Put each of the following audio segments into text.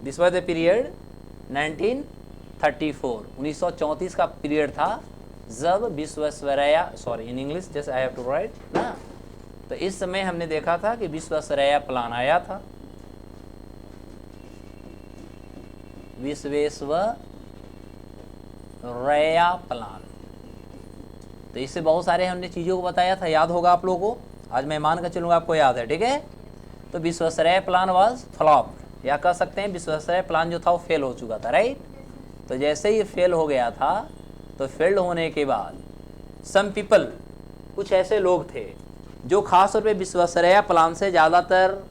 This was the period 1934, 1934 का period था जब Visvesvaraya, sorry in English just I have to write ना, तो इस समय हमने देखा था कि विश्वेश्वरैया प्लान आया था, विश्वेश्वरैया प्लान। तो इससे बहुत सारे हमने चीज़ों को बताया था, याद होगा आप लोगों को, आज मैं मान कर चलूँगा आपको याद है, ठीक है। तो विश्वेश्वरैया प्लान वाज फ्लॉप, या कह सकते हैं विश्वेश्वरैया प्लान जो था वो फेल हो चुका था, राइट। तो जैसे ही फेल हो गया था, तो फेल्ड होने के बाद सम पीपल, कुछ ऐसे लोग थे जो खास तौर पे विश्वेश्वरैया प्लान से ज़्यादातर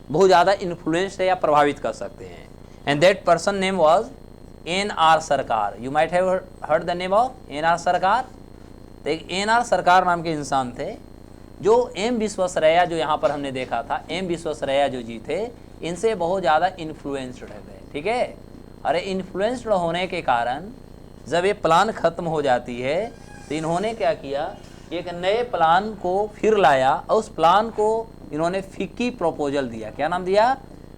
बहुत ज़्यादा इन्फ्लुएंस है या प्रभावित कर सकते हैं, and that person name was NR सरकार। You might have heard the name of NR सरकार। तो एक NR सरकार नाम के इंसान थे जो M विश्वेश्वरैया, जो यहाँ पर हमने देखा था M विश्वेश्वरैया जो जी थे, इनसे बहुत ज़्यादा इन्फ्लुएंस्ड थे, ठीक है। अरे इन्फ्लुएंस्ड होने के कारण जब ये प्लान ख़त्म हो जाती है, तो इन्होंने क्या किया, एक नए प्लान को फिर लाया, और उस प्लान को इन्होंने फिक्की प्रपोजल दिया। क्या नाम दिया?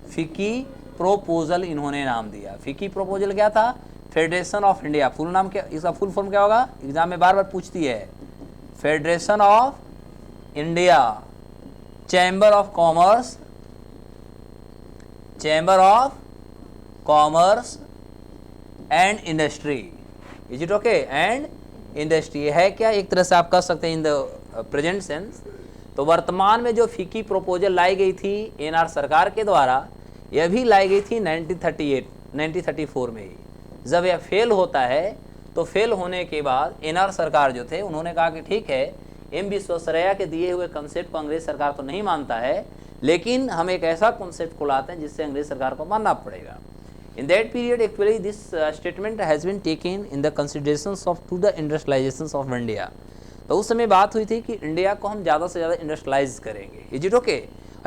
फिक्की प्रोपोजल इन्होंने नाम दिया। फिक्की प्रोपोजल क्या था? Federation of India. फुल नाम क्या, इसका फुल फॉर्म क्या होगा? एग्जाम में बार बार पूछती है। Federation of India, chamber of commerce, chamber of commerce and industry. Is it okay? And industry है क्या, एक तरह से आप कह सकते हैं इन द प्रेजेंट सेंस। तो वर्तमान में जो फिक्की प्रोपोजल लाई गई थी NR सरकार के द्वारा, यह भी लाई गई थी 1934 में ही। जब यह फेल होता है, तो फेल होने के बाद NR सरकार जो थे, उन्होंने कहा कि ठीक है, M विश्वेश्वरैया के दिए हुए कंसेप्ट को अंग्रेज सरकार तो नहीं मानता है, लेकिन हम एक ऐसा कॉन्सेप्ट को लाते हैं जिससे अंग्रेज सरकार को मानना पड़ेगा। In that period, actually, this statement has been taken in the considerations of to the industrializations of India. तो उस समय बात हुई थी कि इंडिया को हम ज़्यादा से ज़्यादा इंडस्ट्रियलाइज करेंगे। Is it okay?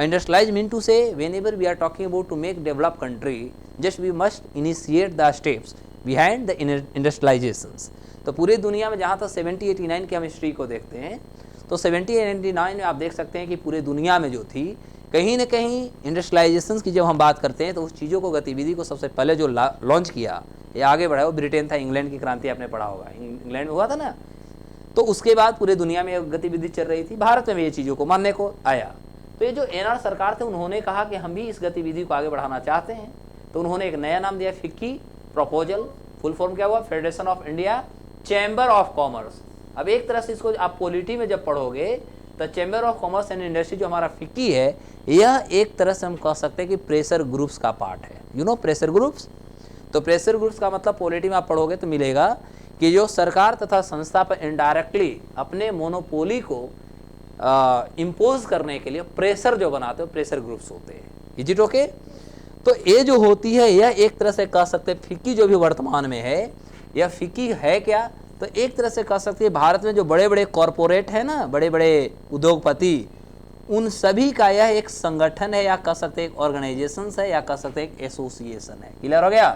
Industrialise mean to say whenever we are talking about to make developed country, just we must initiate the steps behind the industrializations. तो पूरी दुनिया में जहाँ तक 1789 की हम हिस्ट्री को देखते हैं, तो 1789 में आप देख सकते हैं कि पूरे दुनिया में जो थी, कहीं ना कहीं इंडस्ट्रियलाइजेशन की जब हम बात करते हैं, तो उस चीज़ों को, गतिविधि को सबसे पहले जो लॉन्च किया या आगे बढ़ाया वो ब्रिटेन था। इंग्लैंड की क्रांति आपने पढ़ा होगा, इंग्लैंड में हुआ था ना। तो उसके बाद पूरे दुनिया में गतिविधि चल रही थी, भारत में भी ये चीज़ों को मानने को आया। तो ये जो NR सरकार थे, उन्होंने कहा कि हम भी इस गतिविधि को आगे बढ़ाना चाहते हैं, तो उन्होंने एक नया नाम दिया, फिक्की प्रपोजल। फुल फॉर्म क्या हुआ? Federation of India, chamber of commerce. अब एक तरह से इसको आप पॉलिटी में जब पढ़ोगे, तो chamber of commerce and industry जो हमारा फिक्की है, यह एक तरह से हम कह सकते हैं कि प्रेशर ग्रुप्स का पार्ट है। You know pressure groups. तो प्रेशर ग्रुप्स का मतलब पॉलिटी में आप पढ़ोगे तो मिलेगा कि जो सरकार तथा संस्था पर इनडायरेक्टली अपने मोनोपोली को इम्पोज करने के लिए प्रेशर जो बनाते हो, प्रेशर ग्रुप्स होते हैं। Is it okay? तो ये जो होती है, यह एक तरह से कह सकते हैं फिक्की जो भी वर्तमान में है, यह फिक्की है क्या, तो एक तरह से कह सकते हैं भारत में जो बड़े बड़े कॉरपोरेट है ना, बड़े बड़े उद्योगपति, उन सभी का यह एक संगठन है, या कह सकते हैं एक ऑर्गेनाइजेशन है, या कह सकते हैं एक एसोसिएशन है। क्लियर हो गया?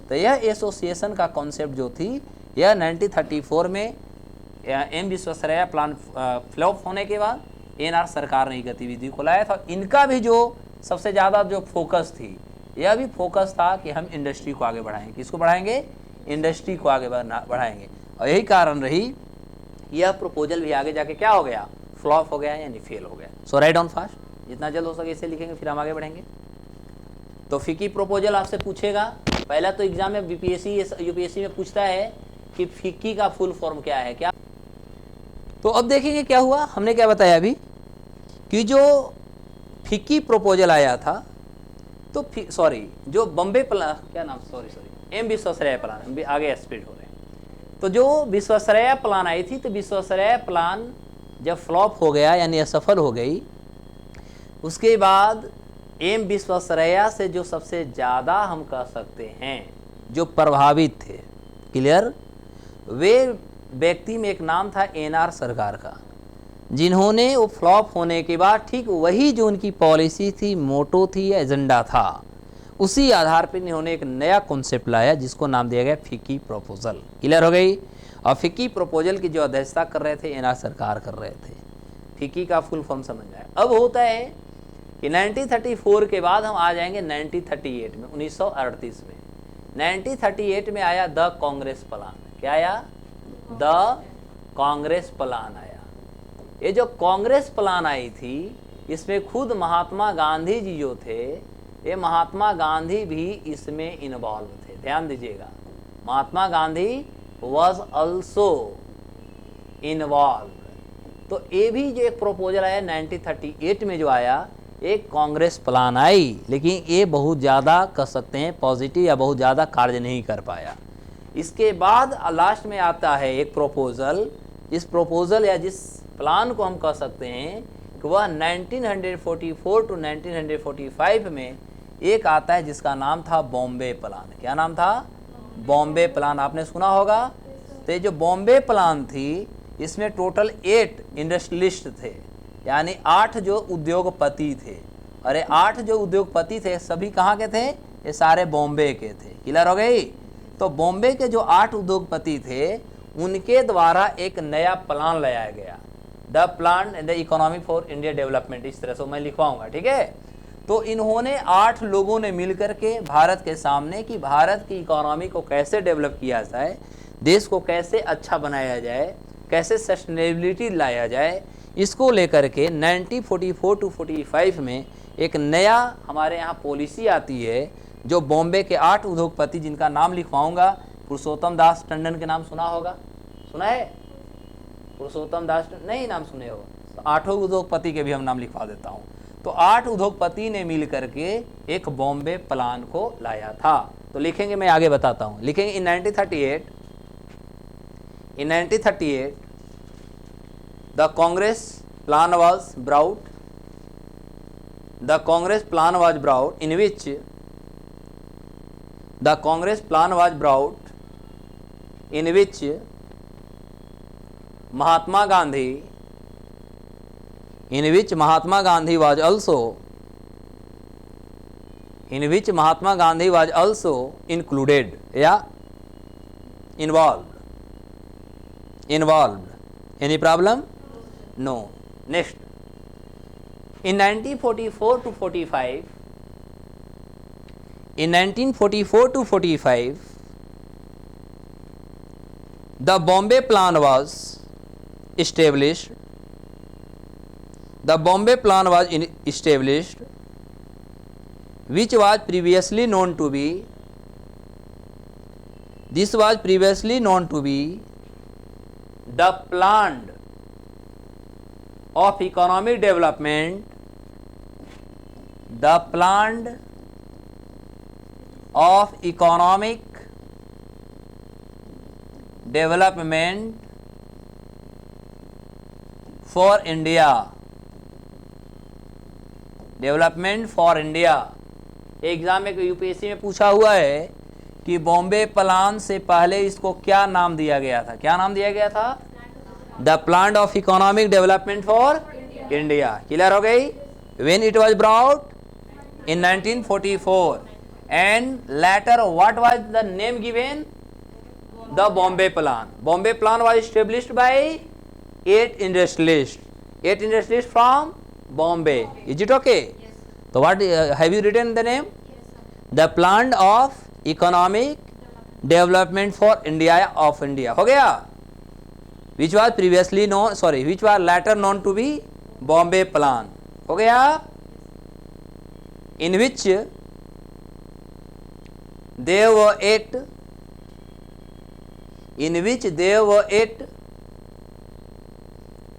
तो यह एसोसिएशन का कॉन्सेप्ट जो थी, यह 1934 में M विश्वेश्वरैया प्लान फ्लॉप होने के बाद NR सरकार ने गतिविधि को लाया था। इनका भी जो सबसे ज़्यादा जो फोकस थी, यह भी फोकस था कि हम इंडस्ट्री को आगे बढ़ाएंगे। किसको बढ़ाएंगे? इंडस्ट्री को आगे बढ़ाएंगे। और यही कारण रही, यह प्रपोजल भी आगे जाके क्या हो गया? फ्लॉप हो गया, यानी फेल हो गया। सो राइट डाउन फास्ट, जितना जल्द हो सके इसे लिखेंगे, फिर हम आगे बढ़ेंगे। तो फिक्की प्रपोजल आपसे पूछेगा, पहला तो एग्जाम में BPSC UPSC में पूछता है कि फिक्की का फुल फॉर्म क्या है, क्या। तो अब देखेंगे क्या हुआ। हमने क्या बताया अभी कि जो फिक्की प्रपोजल आया था, तो सॉरी जो बम्बे प्लान, क्या नाम, सॉरी M विश्वेश्वरैया प्लान, आगे स्पीड हो रहे हैं। तो जो विश्वेश्वरैया प्लान आई थी, तो विश्वेश्वरैया प्लान जब फ्लॉप हो गया, यानी असफल हो गई, उसके बाद M विश्वेश्वरैया से जो सबसे ज़्यादा हम कह सकते हैं जो प्रभावित थे, क्लियर, वे व्यक्ति में एक नाम था NR सरकार का, जिन्होंने वो फ्लॉप होने के बाद ठीक वही जो उनकी पॉलिसी थी, मोटो थी, एजेंडा था, उसी आधार पर इन्होंने एक नया कॉन्सेप्ट लाया जिसको नाम दिया गया फिक्की प्रपोजल। क्लियर हो गई? और फिक्की प्रपोजल की जो अध्यक्षता कर रहे थे NR सरकार कर रहे थे। फिक्की का फुल फॉर्म समझ आया। अब होता है कि 1934 के बाद हम आ जाएंगे 1938 में, 1938 में। 1938 में आया द कांग्रेस प्लान। क्या आया? द कांग्रेस प्लान आया। ये जो कांग्रेस प्लान आई थी, इसमें खुद महात्मा गांधी जी जो थे, ये महात्मा गांधी भी इसमें इन्वॉल्व थे। ध्यान दीजिएगा, Mahatma Gandhi was also involve. तो ये भी जो एक प्रपोजल आया 1938 में जो आया, एक कांग्रेस प्लान आई, लेकिन ये बहुत ज़्यादा कह सकते हैं पॉजिटिव या बहुत ज़्यादा कार्य नहीं कर पाया। इसके बाद लास्ट में आता है एक प्रपोजल। इस प्रपोजल या जिस प्लान को हम कह सकते हैं कि वह 1944 टू 1945 में एक आता है, जिसका नाम था बॉम्बे प्लान। क्या नाम था? बॉम्बे प्लान। आपने सुना होगा। तो ये जो बॉम्बे प्लान थी, इसमें टोटल 8 इंडस्ट्रियलिस्ट थे, यानी 8 जो उद्योगपति थे। और ये 8 जो उद्योगपति थे, सभी कहाँ के थे? ये सारे बॉम्बे के थे। क्लियर हो गई? तो बॉम्बे के जो 8 उद्योगपति थे, उनके द्वारा एक नया प्लान लाया गया, the plan the economy for India development. इस तरह से मैं लिखवाऊंगा, ठीक है। तो इन्होंने 8 लोगों ने मिलकर के भारत के सामने कि भारत की इकोनॉमी को कैसे डेवलप किया जाए, देश को कैसे अच्छा बनाया जाए, कैसे सस्टेनेबिलिटी लाया जाए, इसको लेकर के 1944 टू 45 में एक नया हमारे यहाँ पॉलिसी आती है, जो बॉम्बे के 8 उद्योगपति, जिनका नाम लिखवाऊंगा, पुरुषोत्तम दास टंडन के नाम सुना होगा। सुना है? पुरुषोत्तम दास नहीं नाम सुने हो? तो 8 उद्योगपति के भी हम नाम लिखवा देता हूँ। तो 8 उद्योगपति ने मिल करके एक बॉम्बे प्लान को लाया था। तो लिखेंगे, मैं आगे बताता हूँ। लिखेंगे इन 1938 the Congress plan was brought, the Congress plan was brought in which the Congress plan was brought in which Mahatma Gandhi was also included, yeah, involved. Any problem? No. Next, in 1944 to 45, the Bombay plan was established. The Bombay plan was established, which was previously known to be. This was previously known to be the plan of economic development, the plan of economic development for India, development for India. Exam में UPSC में पूछा हुआ है कि Bombay plan से पहले इसको क्या नाम दिया गया था? क्या नाम दिया गया था? The plan of economic development for India. Clear हो गई? When it was brought in 1944 and later what was the name given? The Bombay plan. Bombay plan was established by 8 industrialist from Bombay. Is it okay? Yes. So what have you written the name? Yes, sir. The plan of economic development for India of India. हो गया? Which was previously known, which was later known to be Bombay plan. हो गया? In which there were 8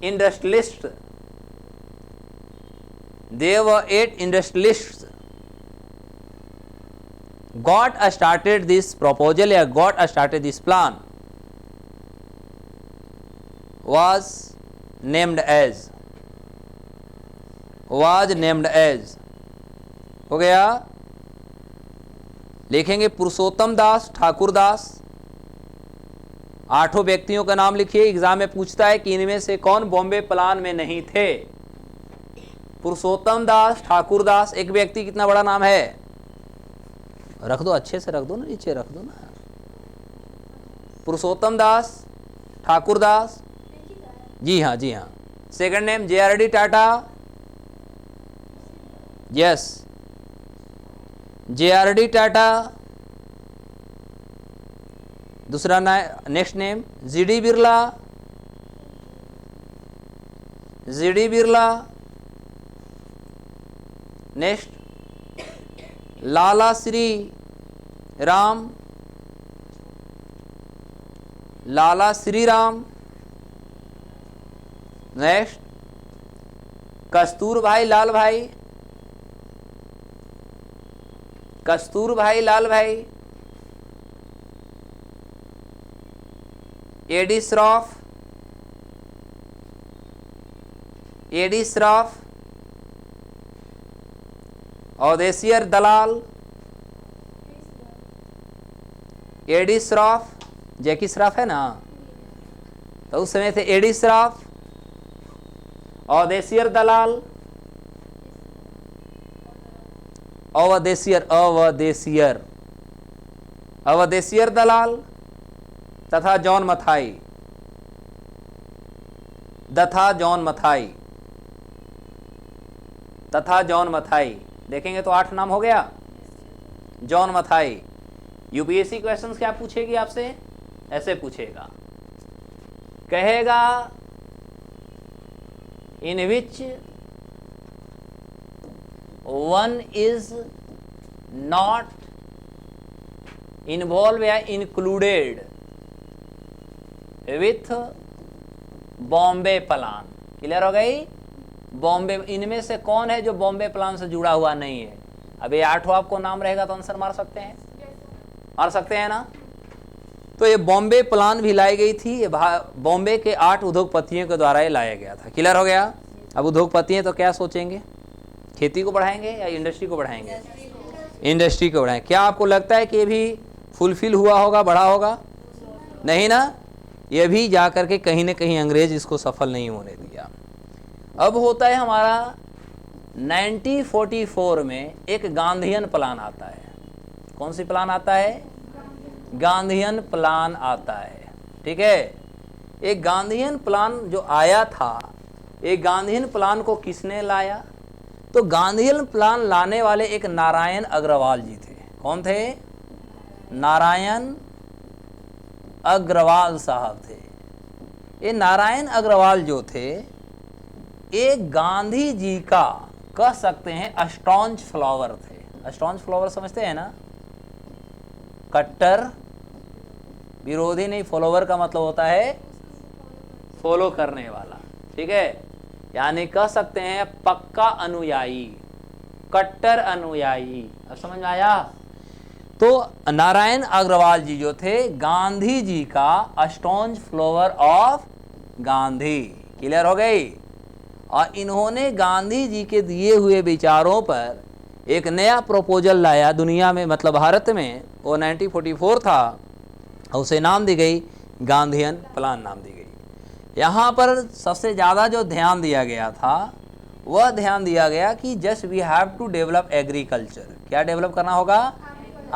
industrialists. There were 8 industrialists got started this proposal or got started this plan, was named as हो गया? लिखेंगे पुरुषोत्तम दास, ठाकुर दास। 8 व्यक्तियों का नाम लिखिए। Exam में पूछता है कि इनमें से कौन बॉम्बे प्लान में नहीं थे? पुरुषोत्तम दास, ठाकुर दास। एक व्यक्ति कितना बड़ा नाम है? रख दो, अच्छे से रख दो ना, नीचे रख दो ना। पुरुषोत्तम दास, ठाकुर दास, जी हाँ। Second name JRD Tata, yes, JRD Tata, दूसरा next name GD Birla, GD Birla, next Lala Shri Ram, Lala Shri Ram, next Kasturbhai Lalbhai, Kasturbhai Lalbhai, AD Shroff, AD Shroff, Ardeshir Dalal, AD Shroff, Jackie Shroff है ना, तो उस समय थे एडी श्रॉफ, औदेसियर दलाल, अवदेसियर, अवदेसियर, अवदेसियर दलाल तथा जॉन मथाई, तथा जॉन मथाई, तथा जॉन मथाई। देखेंगे तो 8 नाम हो गया। जॉन मथाई। यूपीएससी क्वेश्चंस क्या पूछेगी आपसे? ऐसे पूछेगा, कहेगा in which one is not involve या included with Bombay plan. Clear हो गई? बॉम्बे, इनमें से कौन है जो बॉम्बे प्लान से जुड़ा हुआ नहीं है? अब ये 8 आपको नाम रहेगा तो आंसर मार सकते हैं, मार सकते हैं ना। तो ये बॉम्बे प्लान भी लाई गई थी, ये बॉम्बे के 8 उद्योगपतियों के द्वारा ये लाया गया था। क्लियर हो गया? अब उद्योगपति हैं तो क्या सोचेंगे, खेती को बढ़ाएंगे या इंडस्ट्री को बढ़ाएंगे? इंडस्ट्री को बढ़ाएंगे। क्या आपको लगता है कि ये भी फुलफिल हुआ होगा, बढ़ा होगा? नहीं ना, ये भी जा करके कहीं ना कहीं अंग्रेज इसको सफल नहीं होने दिया। अब होता है हमारा 1944 में एक गांधीयन प्लान आता है। कौन सी प्लान आता है? गांधीयन प्लान आता है। ठीक है, एक गांधीयन प्लान जो आया था, एक गांधीयन प्लान को किसने लाया? तो गांधीयन प्लान लाने वाले एक नारायण अग्रवाल जी थे। कौन थे? नारायण अग्रवाल साहब थे। ये नारायण अग्रवाल जो थे, एक गांधी जी का कह सकते हैं स्टॉन्च फॉलोवर थे। स्टॉन्च फॉलोवर समझते हैं ना? कट्टर विरोधी नहीं, फॉलोवर का मतलब होता है फॉलो करने वाला। ठीक है, यानी कह सकते हैं पक्का अनुयायी, कट्टर अनुयायी। अब समझ में आया? तो नारायण अग्रवाल जी जो थे, गांधी जी का staunch follower of Gandhi. Clear हो गई? और इन्होंने गांधी जी के दिए हुए विचारों पर एक नया प्रपोजल लाया दुनिया में, मतलब भारत में। वो 1944 था और उसे नाम दी गई गांधीयन प्लान नाम दी गई। यहाँ पर सबसे ज़्यादा जो ध्यान दिया गया था, वह ध्यान दिया गया कि just we have to develop agriculture. क्या डेवलप करना होगा?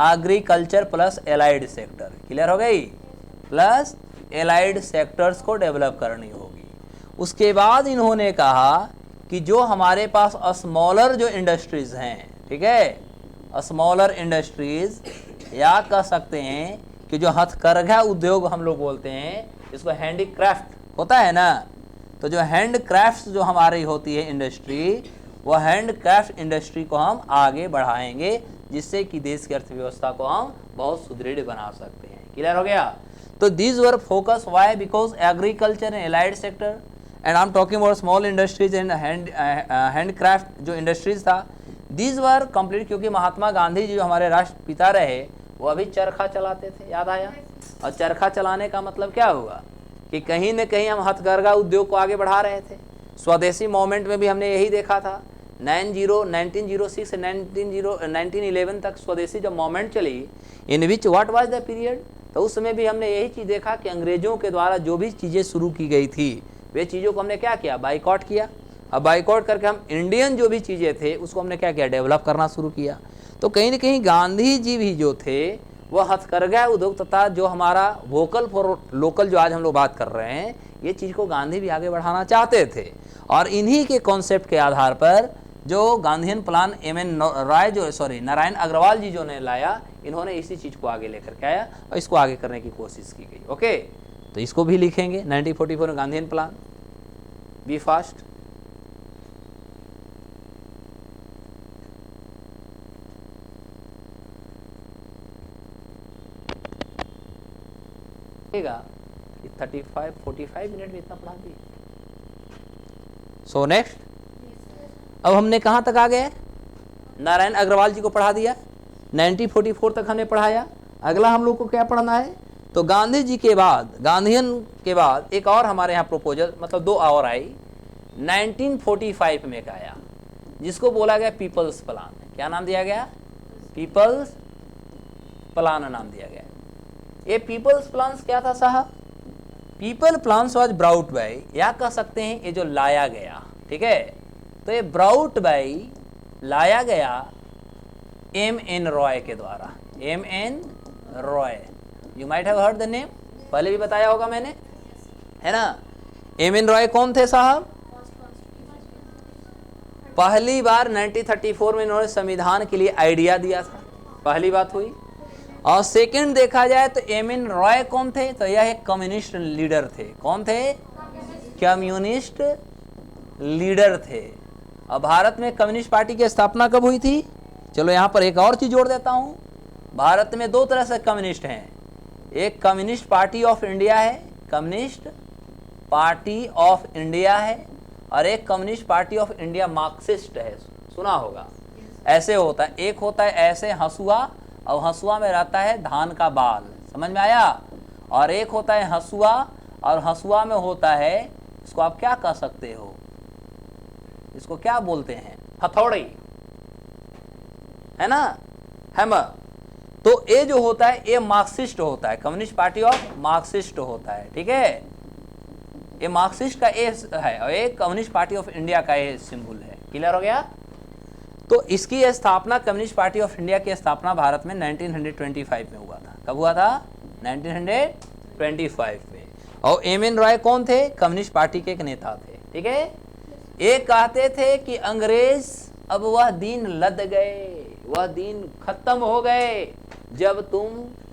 Agriculture plus allied sector. Clear हो गई? प्लस एलाइड सेक्टर्स को डेवलप करनी होगी। उसके बाद इन्होंने कहा कि जो हमारे पास स्मॉलर जो इंडस्ट्रीज़ हैं, ठीक है, स्मॉलर इंडस्ट्रीज़, या कह सकते हैं कि जो हथकरघा उद्योग हम लोग बोलते हैं, इसको हैंडीक्राफ्ट होता है ना, तो जो हैंडक्राफ्ट जो हमारी होती है इंडस्ट्री, वह हैंडक्राफ्ट इंडस्ट्री को हम आगे बढ़ाएंगे, जिससे कि देश की अर्थव्यवस्था को हम बहुत सुदृढ़ बना सकते हैं। क्लियर हो गया? तो these were focus why? Because agriculture and allied sector and I am talking about small industries and handicraft जो इंडस्ट्रीज था, दीज वर कंप्लीट। क्योंकि महात्मा गांधी जी जो हमारे राष्ट्रपिता रहे, वो अभी चरखा चलाते थे, याद आया? और चरखा चलाने का मतलब क्या हुआ कि कहीं न कहीं हम हथकरघा उद्योग को आगे बढ़ा रहे थे। स्वदेशी मूवमेंट में भी हमने यही देखा था। 1906 से 1911 तक स्वदेशी जब मूवमेंट चली, in which what was the period, तो उस समय भी हमने यही चीज़ देखा कि अंग्रेजों के द्वारा जो भी चीज़ें शुरू की गई थी, वे चीज़ों को हमने क्या किया? बाइकआउट किया। अब बाइकआउट करके हम इंडियन जो भी चीज़ें थे उसको हमने क्या किया? डेवलप करना शुरू किया। तो कहीं न कहीं गांधी जी भी जो थे, वह हथकरघा उद्योग तथा जो हमारा वोकल फॉर लोकल जो आज हम लोग बात कर रहे हैं, ये चीज़ को गांधी भी आगे बढ़ाना चाहते थे। और इन्हीं के कॉन्सेप्ट के आधार पर जो गांधीयन प्लान एम.एन. रॉय जो नारायण अग्रवाल जी जो ने लाया, इन्होंने इसी चीज़ को आगे लेकर के आया और इसको आगे करने की कोशिश की गई। ओके, तो इसको भी लिखेंगे 1944 में गांधीयन प्लान। B fast. कि 35-45 मिनट में इतना पढ़ा दिए। सो नेक्स्ट, अब हमने कहाँ तक आ गए? नारायण अग्रवाल जी को पढ़ा दिया, 1944 तक हमने पढ़ाया। अगला हम लोग को क्या पढ़ना है? तो गांधी जी के बाद, गांधीयन के बाद एक और हमारे यहाँ प्रपोजल, मतलब 2 और आई। 1945 में एक आया जिसको बोला गया पीपल्स प्लान। क्या नाम दिया गया? पीपल्स प्लान नाम दिया गया। ये पीपल्स प्लान्स क्या था साहब? People plans was brought by, या कह सकते हैं ये जो लाया गया, ठीक है। तो ये ब्राउट बाई, लाया गया M.N. रॉय के द्वारा। M.N. Roy, you might have heard the name, पहले भी बताया होगा मैंने, है ना। M.N. रॉय कौन थे साहब? पहली बार 1934 में इन्होंने संविधान के लिए आइडिया दिया था, पहली बात हुई। और सेकंड देखा जाए तो M.N. रॉय कौन थे? तो यह एक कम्युनिस्ट लीडर थे। कौन थे? कम्युनिस्ट लीडर थे। और भारत में कम्युनिस्ट पार्टी की स्थापना कब हुई थी? चलो यहाँ पर एक और चीज जोड़ देता हूँ। भारत में 2 तरह से कम्युनिस्ट हैं, एक कम्युनिस्ट पार्टी ऑफ इंडिया है, कम्युनिस्ट पार्टी ऑफ इंडिया है, और एक communist party of India Marxist है, सुना होगा। ऐसे होता है, एक होता है ऐसे हंसुआ, और हंसुआ में रहता है धान का बाल, समझ में आया। और एक होता है हंसुआ, और हंसुआ में होता है, इसको आप क्या कह सकते हो, इसको क्या बोलते हैं? हथौड़ी, है ना, हैमर। तो ये जो होता है ये मार्क्सिस्ट होता है, कम्युनिस्ट पार्टी ऑफ मार्क्सिस्ट होता है, ठीक है। ये मार्क्सिस्ट का ए है और एक कम्युनिस्ट पार्टी ऑफ इंडिया का ये सिंबल है। क्लियर हो गया? तो इसकी स्थापना, कम्युनिस्ट पार्टी ऑफ इंडिया की स्थापना भारत में 1925 में हुआ था। कब हुआ था? 1925 में। और M.N. रॉय कौन थे? कम्युनिस्ट पार्टी के एक नेता थे, ठीक है। एक कहते थे कि अंग्रेज अब वह दिन लद गए, वह दिन खत्म हो गए जब तुम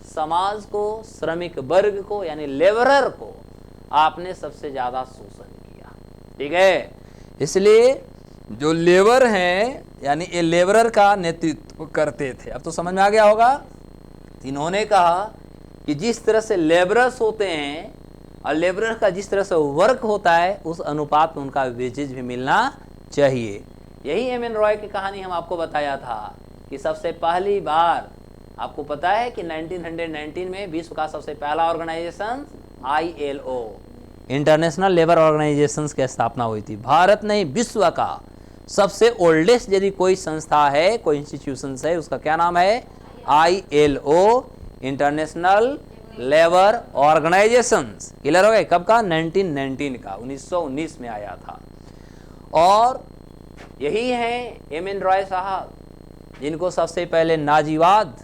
समाज को, श्रमिक वर्ग को, यानी लेबरर को आपने सबसे ज्यादा शोषण किया, ठीक है। इसलिए जो लेबर हैं, यानी ये लेबरर का नेतृत्व करते थे। अब तो समझ में आ गया होगा। इन्होंने कहा कि जिस तरह से लेबरर्स होते हैं और लेबरर का जिस तरह से वर्क होता है, उस अनुपात में उनका वेजेज भी मिलना चाहिए। यही M.N. रॉय की कहानी हम आपको बताया था कि सबसे पहली बार आपको पता है कि 1919 में विश्व का सबसे पहला organisation ILO, international labour organisation की स्थापना हुई थी। भारत नहीं, विश्व का सबसे ओल्डेस्ट यदि कोई संस्था है, कोई इंस्टीट्यूशन है, उसका क्या नाम है? ILO, international labour organisation. Clear हो गए? कब का? 1919 का, 1919 में आया था। और यही है M.N. रॉय साहब, जिनको सबसे पहले नाजीवाद,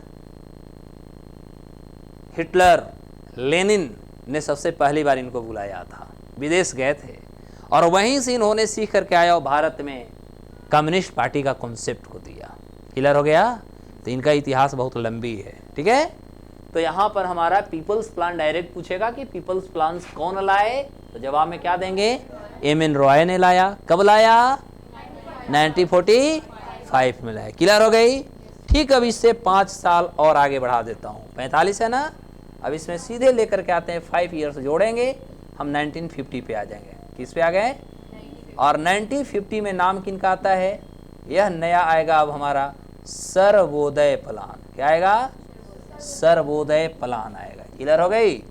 हिटलर, लेनिन ने सबसे पहली बार इनको बुलाया था। विदेश गए थे और वहीं से इन्होंने सीख करके आया और भारत में कम्युनिस्ट पार्टी का कॉन्सेप्ट को दिया। क्लियर हो गया? तो इनका इतिहास बहुत लंबी है, ठीक है। तो यहाँ पर हमारा पीपल्स प्लान डायरेक्ट पूछेगा कि पीपल्स प्लान कौन लाए, तो जवाब में क्या देंगे? M.N. रॉय ने लाया। कब लाया? 1945 में लाया। क्लियर हो गई? ठीक, अब इससे 5 साल और आगे बढ़ा देता हूँ। 45 है ना, अब इसमें सीधे लेकर के आते हैं, 5 ईयर्स जोड़ेंगे, हम 1950 पे आ जाएंगे। किस पे आ गए? और 1950 में नाम किनका आता है? यह नया आएगा अब हमारा सर्वोदय प्लान। क्या आएगा? सर्वोदय प्लान आएगा। क्लियर हो गई?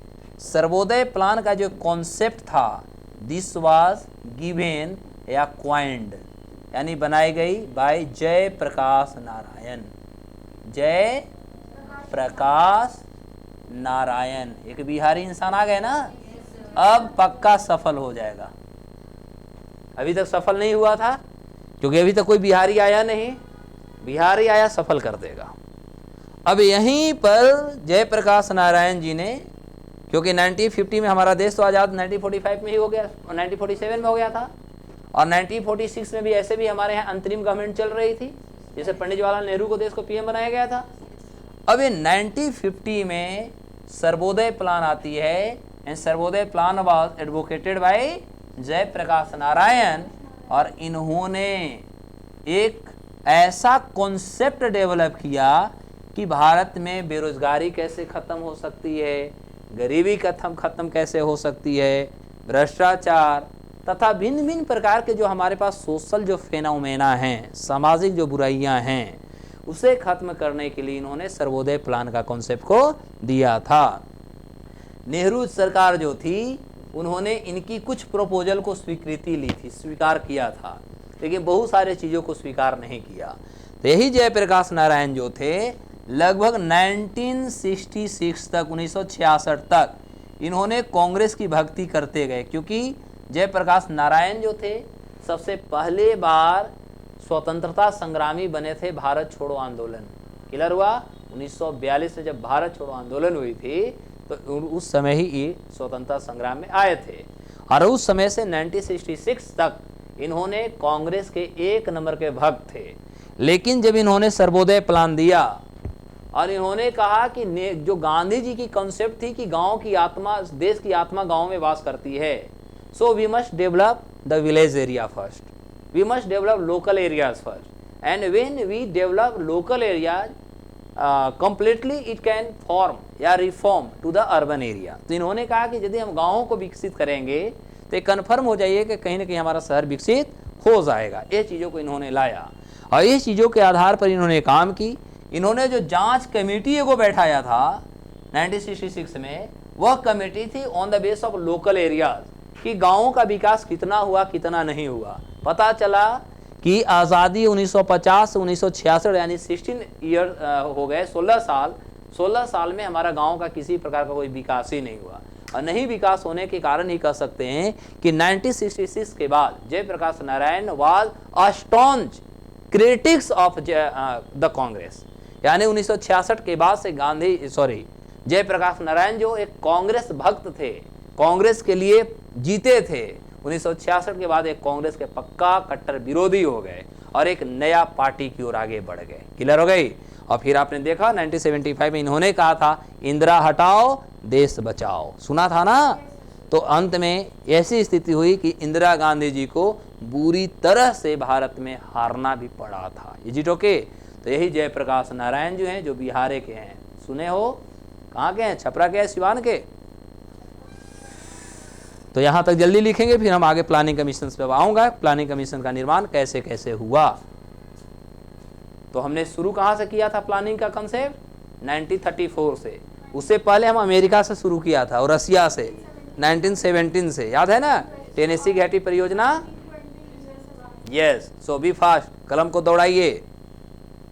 सर्वोदय प्लान का जो कॉन्सेप्ट था, दिस वाज गिवेन या क्वाइंड, यानी बनाई गई बाय जय प्रकाश नारायण। जय प्रकाश नारायण, एक बिहारी इंसान आ गए ना, अब पक्का सफल हो जाएगा। अभी तक सफल नहीं हुआ था क्योंकि अभी तक कोई बिहारी आया नहीं, बिहारी आया सफल कर देगा। अब यहीं पर जयप्रकाश नारायण जी ने, क्योंकि 1950 में हमारा देश तो आज़ाद 1945 में ही हो गया, 1947 में हो गया था, और 1946 में भी ऐसे भी हमारे यहाँ अंतरिम गवर्नमेंट चल रही थी, जैसे पंडित जवाहरलाल नेहरू को देश को पीएम बनाया गया था। अब ये 1950 में सर्वोदय प्लान आती है, and Sarvodaya plan was advocated by Jayaprakash Narayan, और इन्होंने एक ऐसा कॉन्सेप्ट डेवलप किया कि भारत में बेरोजगारी कैसे खत्म हो सकती है, गरीबी खत्म कैसे हो सकती है, भ्रष्टाचार तथा भिन्न भिन्न प्रकार के जो हमारे पास सोशल जो फेनोमेना हैं, सामाजिक जो बुराइयां हैं, उसे खत्म करने के लिए इन्होंने सर्वोदय प्लान का कॉन्सेप्ट को दिया था। नेहरू सरकार जो थी, उन्होंने इनकी कुछ प्रपोजल को स्वीकृति ली थी, स्वीकार किया था, लेकिन बहुत सारे चीज़ों को स्वीकार नहीं किया। तो यही जयप्रकाश नारायण जो थे, लगभग 1966 तक, 1966 तक इन्होंने कांग्रेस की भक्ति करते गए, क्योंकि जयप्रकाश नारायण जो थे सबसे पहले बार स्वतंत्रता संग्रामी बने थे भारत छोड़ो आंदोलन। क्लियर हुआ? 1942 में जब भारत छोड़ो आंदोलन हुई थी, तो उस समय ही ये स्वतंत्रता संग्राम में आए थे, और उस समय से 1966 तक इन्होंने कांग्रेस के एक नंबर के भक्त थे। लेकिन जब इन्होंने सर्वोदय प्लान दिया और इन्होंने कहा कि जो गांधी जी की कॉन्सेप्ट थी कि गांव की आत्मा, देश की आत्मा गांव में वास करती है, so we must develop the village area first, we must develop local areas first, and when we develop local areas completely it can form या reform to the urban area. तो इन्होंने कहा कि यदि हम गाँवों को विकसित करेंगे तो कन्फर्म हो जाइए कि कहीं ना कहीं हमारा शहर विकसित हो जाएगा। ये चीज़ों को इन्होंने लाया, और ये चीज़ों के आधार पर इन्होंने काम की। इन्होंने जो जांच कमेटी को बैठाया था 1966 में, वह कमेटी थी on the base of local areas, कि गाँवों का विकास कितना हुआ कितना नहीं हुआ। पता चला कि आज़ादी 1950 से 1966 यानी 16 ईयर हो गए, 16 साल में हमारा गांव का किसी प्रकार का कोई विकास ही नहीं हुआ। और नहीं विकास होने के कारण ही कह सकते हैं कि 1966 के बाद Jayaprakash Narayan was a staunch critics of the Congress, यानी 1966 के बाद से जयप्रकाश नारायण जो एक कांग्रेस भक्त थे, कांग्रेस के लिए जीते थे, 1966 के बाद एक कांग्रेस के पक्का कट्टर विरोधी हो गए और एक नया पार्टी की ओर आगे बढ़ गए। क्लियर हो गई? और फिर आपने देखा 1975 में इन्होंने कहा था इंदिरा हटाओ देश बचाओ, सुना था ना? तो अंत में ऐसी स्थिति हुई कि इंदिरा गांधी जी को बुरी तरह से भारत में हारना भी पड़ा था। Is it okay? तो यही जयप्रकाश नारायण जो हैं, जो बिहार के हैं, सुने हो? कहाँ के हैं? छपरा के हैं, सिवान के? तो यहाँ तक जल्दी लिखेंगे, फिर हम आगे प्लानिंग कमीशन पे आऊँगा। प्लानिंग कमीशन का निर्माण कैसे कैसे हुआ। तो हमने शुरू कहाँ से किया था प्लानिंग का कंसेप्ट? 1934 से। उससे पहले हम अमेरिका से शुरू किया था और रसिया से 1917 से, याद है ना? टेनेसी घाटी परियोजना। यस, सो बी फास्ट, कलम को दौड़ाइए,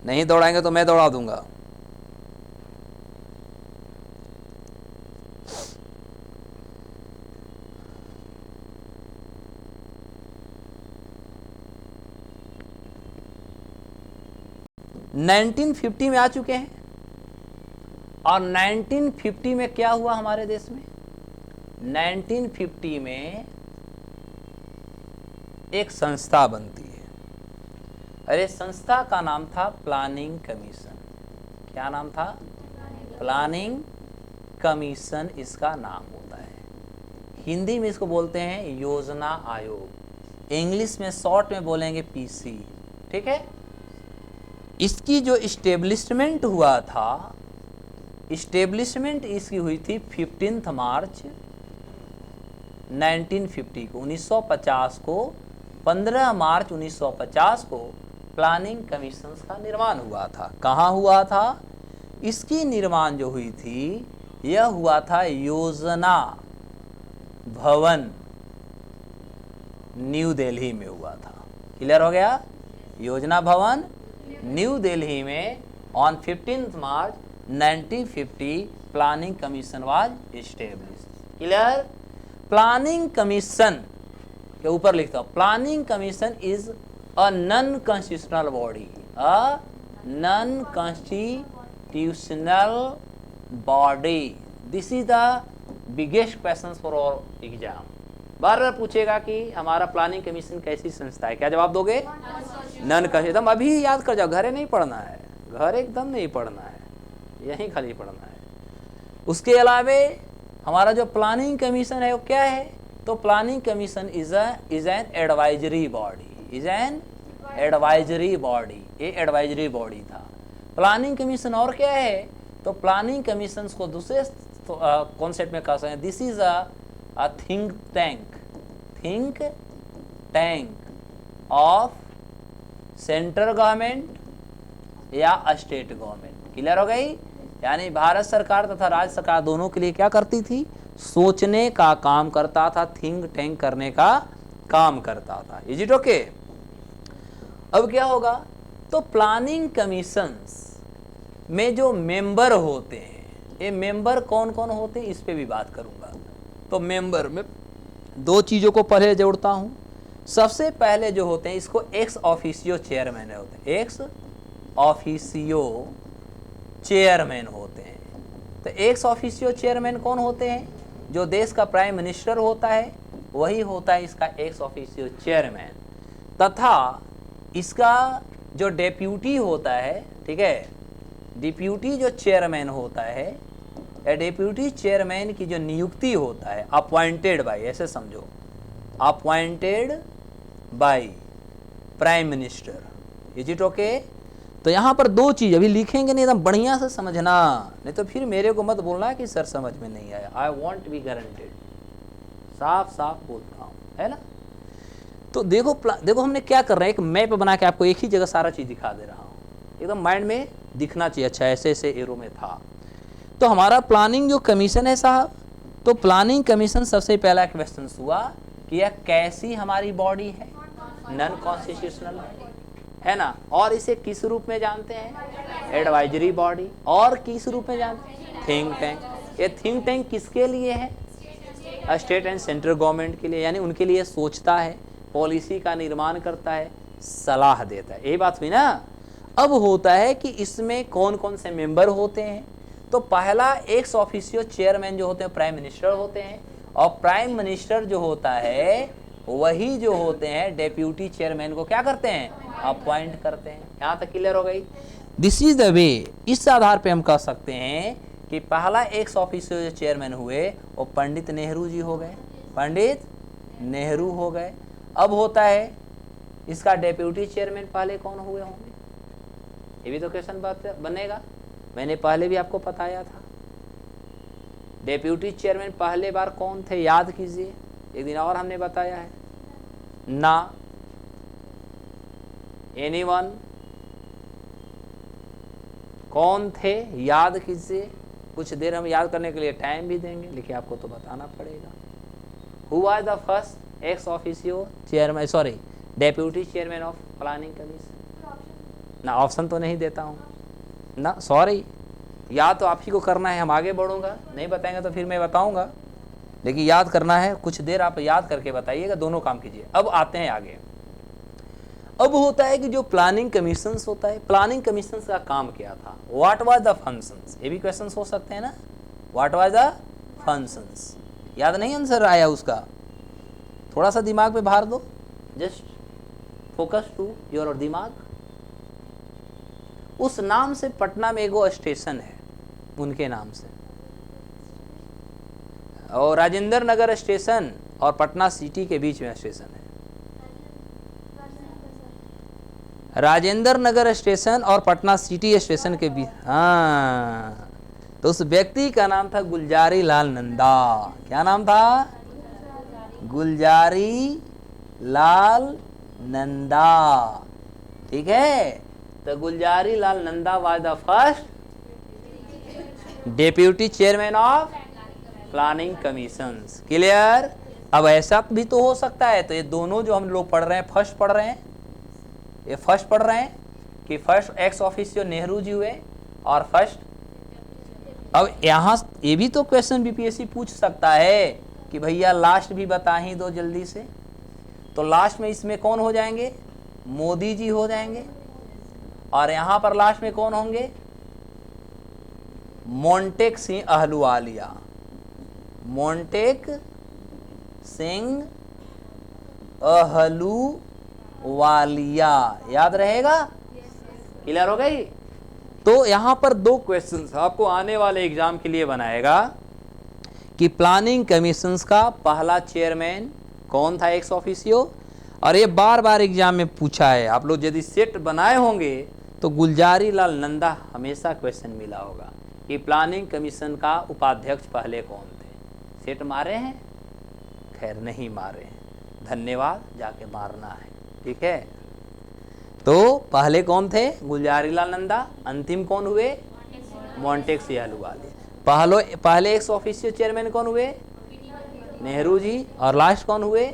नहीं दौड़ाएंगे तो मैं दौड़ा दूंगा। नाइनटीन 1950 में आ चुके हैं, और 1950 में क्या हुआ हमारे देश में? 1950 में एक संस्था बनती है। अरे संस्था का नाम था प्लानिंग कमीशन। क्या नाम था? प्लानिंग कमीशन इसका नाम होता है। हिंदी में इसको बोलते हैं योजना आयोग, इंग्लिश में शॉर्ट में बोलेंगे पीसी। ठीक है? इसकी जो इस्टेब्लिशमेंट हुआ था, इस्टेब्लिशमेंट इसकी हुई थी 15 मार्च 1950 को, 1950 को 15 मार्च 1950 को प्लानिंग कमीशन का निर्माण हुआ था। कहाँ हुआ था? इसकी निर्माण जो हुई थी, यह हुआ था योजना भवन, न्यू दिल्ली में हुआ था। क्लियर हो गया? योजना भवन न्यू दिल्ली में on 15 March 1950 planning commission was established. Clear? Planning commission के ऊपर लिखता हूं, planning commission is a non constitutional body, a non constitutional body. This is the biggest question for our exam. बार बार पूछेगा कि हमारा प्लानिंग कमीशन कैसी संस्था है, क्या जवाब दोगे? नन का। एकदम अभी याद कर जाओ, घरे नहीं पढ़ना है, घर एकदम नहीं पढ़ना है, यहीं खाली पढ़ना है। उसके अलावे हमारा जो प्लानिंग कमीशन है वो क्या है? तो planning commission is an advisory body, is an advisory body, ये एडवाइजरी बॉडी था। प्लानिंग कमीशन और क्या है? तो प्लानिंग कमीशन को दूसरे कॉन्सेप्ट में कह सकते हैं, this is a think tank of central government या स्टेट गवर्नमेंट। क्लियर हो गई? यानी भारत सरकार तथा राज्य सरकार दोनों के लिए क्या करती थी? सोचने का काम करता था, थिंक टैंक करने का काम करता था। Is it okay? अब क्या होगा? तो प्लानिंग कमीशंस में जो मेंबर होते हैं, ये मेंबर कौन कौन होते हैं इस पे भी बात करूंगा। तो मेंबर में दो चीजों को पहले जोड़ता हूं। सबसे पहले जो होते हैं इसको एक्स ऑफिसियो चेयरमैन होते हैं, एक्स ऑफिसियो चेयरमैन होते हैं। तो एक्स ऑफिसियो चेयरमैन कौन होते हैं? जो देश का प्राइम मिनिस्टर होता है वही होता है इसका एक्स ऑफिसियो चेयरमैन, तथा इसका जो डेप्यूटी होता है, ठीक है, डिप्यूटी जो चेयरमैन होता है या डेप्यूटी चेयरमैन की जो नियुक्ति होता है अपॉइंटेड बाय, ऐसे समझो, appointed by prime minister. Is it okay? तो यहाँ पर दो चीज अभी लिखेंगे नहीं, एकदम बढ़िया से समझना, नहीं तो फिर मेरे को मत बोलना कि सर समझ में नहीं आया। आई वॉन्ट बी गारंटेड, साफ साफ बोलता हूँ, है ना। तो देखो हमने क्या कर रहे हैं, एक मैप बना के आपको एक ही जगह सारा चीज दिखा दे रहा हूँ, एकदम माइंड में दिखना चाहिए। अच्छा ऐसे ऐसे एरो में था। तो हमारा प्लानिंग जो कमीशन है साहब, तो प्लानिंग कमीशन सबसे पहला क्वेश्चन हुआ कि यह कैसी हमारी बॉडी है? नॉन कॉन्स्टिट्यूशनल है ना। और इसे किस रूप में जानते हैं? Advisory body. और किस रूप में जानते हैं? Think tank. ये थिंक टैंक किसके लिए है? स्टेट एंड सेंट्रल गवर्नमेंट के लिए, यानी उनके लिए सोचता है, पॉलिसी का निर्माण करता है, सलाह देता है। ये बात हुई ना। अब होता है कि इसमें कौन कौन से मेंबर होते हैं। तो पहला एक्स ऑफिसियो चेयरमैन जो होते हैं प्राइम मिनिस्टर होते हैं, और प्राइम मिनिस्टर जो होता है वही जो होते हैं डेप्यूटी चेयरमैन को क्या करते हैं? अपॉइंट करते हैं। यहाँ तक क्लियर हो गई? This is the way. इस आधार पे हम कह सकते हैं कि पहला एक्स ऑफिसियो जो चेयरमैन हुए वो पंडित नेहरू जी हो गए, पंडित नेहरू हो गए। अब होता है इसका डेप्यूटी चेयरमैन पहले कौन हुए होंगे? ये भी तो क्वेश्चन बनेगा। मैंने पहले भी आपको बताया था डेप्यूटी चेयरमैन पहले बार कौन थे, याद कीजिए, एक दिन और हमने बताया है ना। एनीवन कौन थे याद कीजिए। कुछ देर हम याद करने के लिए टाइम भी देंगे, लेकिन आपको तो बताना पड़ेगा। Who was the first ex officio chairman, sorry deputy chairman of planning commission? ना ऑप्शन तो नहीं देता हूँ ना, सॉरी। याद तो आप ही को करना है, हम आगे बढ़ूंगा, नहीं बताएंगे तो फिर मैं बताऊंगा, लेकिन याद करना है। कुछ देर आप याद करके बताइएगा, दोनों काम कीजिए। अब आते हैं आगे। अब होता है कि जो प्लानिंग कमीशंस होता है, प्लानिंग कमीशंस का काम क्या था? What was the functions? ये भी क्वेश्चंस हो सकते हैं ना। What was the functions? याद नहीं आंसर आया उसका? थोड़ा सा दिमाग पे भार दो, जस्ट फोकस टू योर दिमाग। उस नाम से पटना में एगो स्टेशन है, उनके नाम से, और राजेंद्र नगर स्टेशन और पटना सिटी के बीच में स्टेशन है। राजेंद्र नगर स्टेशन और पटना सिटी स्टेशन के बीच, हाँ। तो उस व्यक्ति का नाम था गुलजारी लाल नंदा। क्या नाम था? गुलजारी लाल नंदा। ठीक है। तो Gulzari Lal Nanda was the first deputy chairman of planning commissions. Clear? अब ऐसा भी तो हो सकता है, तो ये दोनों जो हम लोग पढ़ रहे हैं, फर्स्ट पढ़ रहे हैं, ये फर्स्ट पढ़ रहे हैं कि first ex officio Nehru ji हुए और फर्स्ट। अब यहाँ ये भी तो क्वेश्चन बीपीएससी पूछ सकता है कि भैया लास्ट भी बता ही दो जल्दी से। तो लास्ट में इसमें कौन हो जाएंगे? मोदी जी हो जाएंगे। और यहाँ पर लास्ट में कौन होंगे? मोंटेक सिंह अहलुवालिया। मोंटेक सिंह अहलूवालिया, याद रहेगा? क्लियर हो गई? तो यहां पर दो क्वेश्चंस आपको आने वाले एग्जाम के लिए बनाएगा कि प्लानिंग कमीशंस का पहला चेयरमैन कौन था एक्स ऑफिसियो, और ये बार बार एग्जाम में पूछा है। आप लोग यदि सेट बनाए होंगे तो गुलजारी लाल नंदा हमेशा क्वेश्चन मिला होगा कि प्लानिंग कमीशन का उपाध्यक्ष पहले कौन थे। सेट मारे हैं? खैर नहीं मारे हैं, धन्यवाद, जाके मारना है, ठीक है। तो पहले कौन थे? गुलजारी लाल नंदा। अंतिम कौन हुए? मॉन्टेक्स अहलूवालिया। पहले एक्स ऑफिशियो चेयरमैन कौन हुए? नेहरू जी। और लास्ट कौन हुए?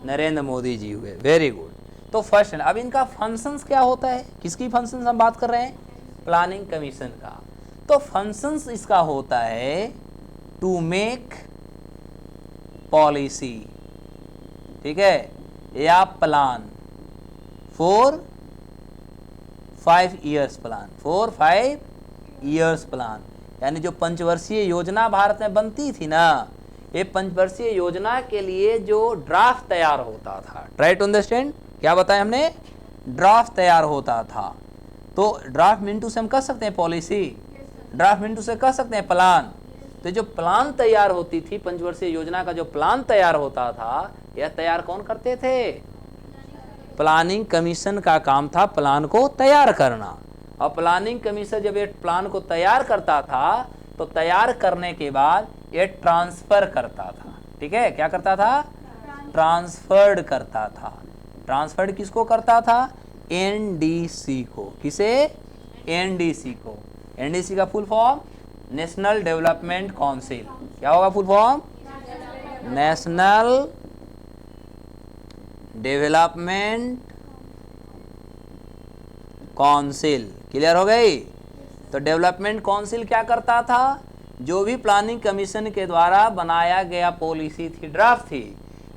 नरेंद्र मोदी जी हुए। Very good. तो फर्स्ट, अब इनका फंक्शंस क्या होता है? किसकी फंक्शंस हम बात कर रहे हैं? प्लानिंग कमीशन का। तो फंक्शंस इसका होता है टू मेक पॉलिसी, ठीक है, या plan for 5 years plan, for 5 years plan. यानी जो पंचवर्षीय योजना भारत में बनती थी ना, ये पंचवर्षीय योजना के लिए जो ड्राफ्ट तैयार होता था, ट्राई टू अंडरस्टैंड, क्या बताया हमने? ड्राफ्ट तैयार होता था। तो ड्राफ्ट मिनटू से हम कह सकते हैं पॉलिसी, ड्राफ्ट मिनटू से कह सकते हैं प्लान। तो जो प्लान तैयार होती थी, पंचवर्षीय योजना का जो प्लान तैयार होता था, यह तैयार कौन करते थे? प्लानिंग कमीशन का काम था प्लान को तैयार करना। और प्लानिंग कमीशन जब ये प्लान को तैयार करता था तो तैयार करने के बाद ये ट्रांसफर करता था, ठीक है। क्या करता था? ट्रांसफर्ड करता था। ट्रांसफर्ड किसको करता था? एनडीसी को। किसे? एनडीसी को। एनडीसी का full form national development council. क्या होगा full form? National development council. Clear हो गई? तो डेवलपमेंट काउंसिल क्या करता था? जो भी प्लानिंग कमीशन के द्वारा बनाया गया पॉलिसी थी, ड्राफ्ट थी,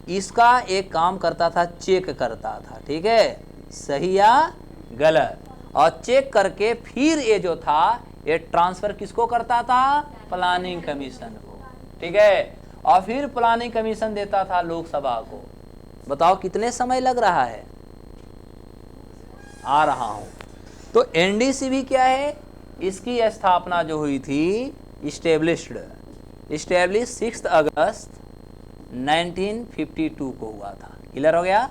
इसका एक काम करता था, चेक करता था, ठीक है, सही या गलत। और चेक करके फिर ये जो था ये ट्रांसफर किसको करता था? प्लानिंग कमीशन को, ठीक है। और फिर प्लानिंग कमीशन देता था लोकसभा को। बताओ कितने समय लग रहा है? आ रहा हूं। तो एनडीसी भी क्या है? इसकी स्थापना जो हुई थी, इस्टेब्लिश 6 अगस्त 1952 को हुआ था। क्लियर हो गया?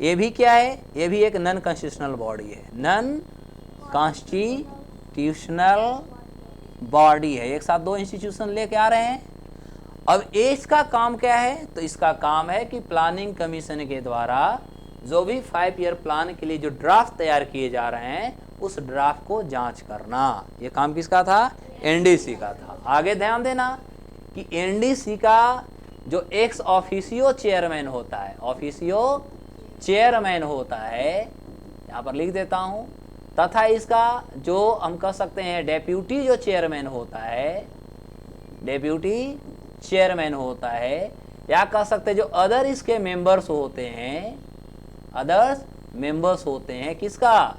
ये भी क्या है? ये भी एक नॉन कॉन्स्टिट्यूशनल बॉडी है, नॉन कॉन्स्टिट्यूशनल बॉडी है। एक साथ दो इंस्टीट्यूशन लेके आ रहे हैं। अब इसका काम क्या है? तो इसका काम है कि प्लानिंग कमीशन के द्वारा जो भी 5 ईयर प्लान के लिए जो ड्राफ्ट तैयार किए जा रहे हैं, उस ड्राफ्ट को जांच करना। ये काम किसका था? एनडीसी का था। आगे ध्यान देना कि एनडीसी का जो एक्स ऑफिसियो चेयरमैन होता है, ऑफिसियो चेयरमैन होता है, यहाँ पर लिख देता हूं, तथा इसका जो हम कह सकते हैं डेप्यूटी जो चेयरमैन होता है, डेप्यूटी चेयरमैन होता है, या कह सकते हैं जो अदर इसके मेंबर्स होते हैं, अदर्स मेंबर्स होते हैं, किसका?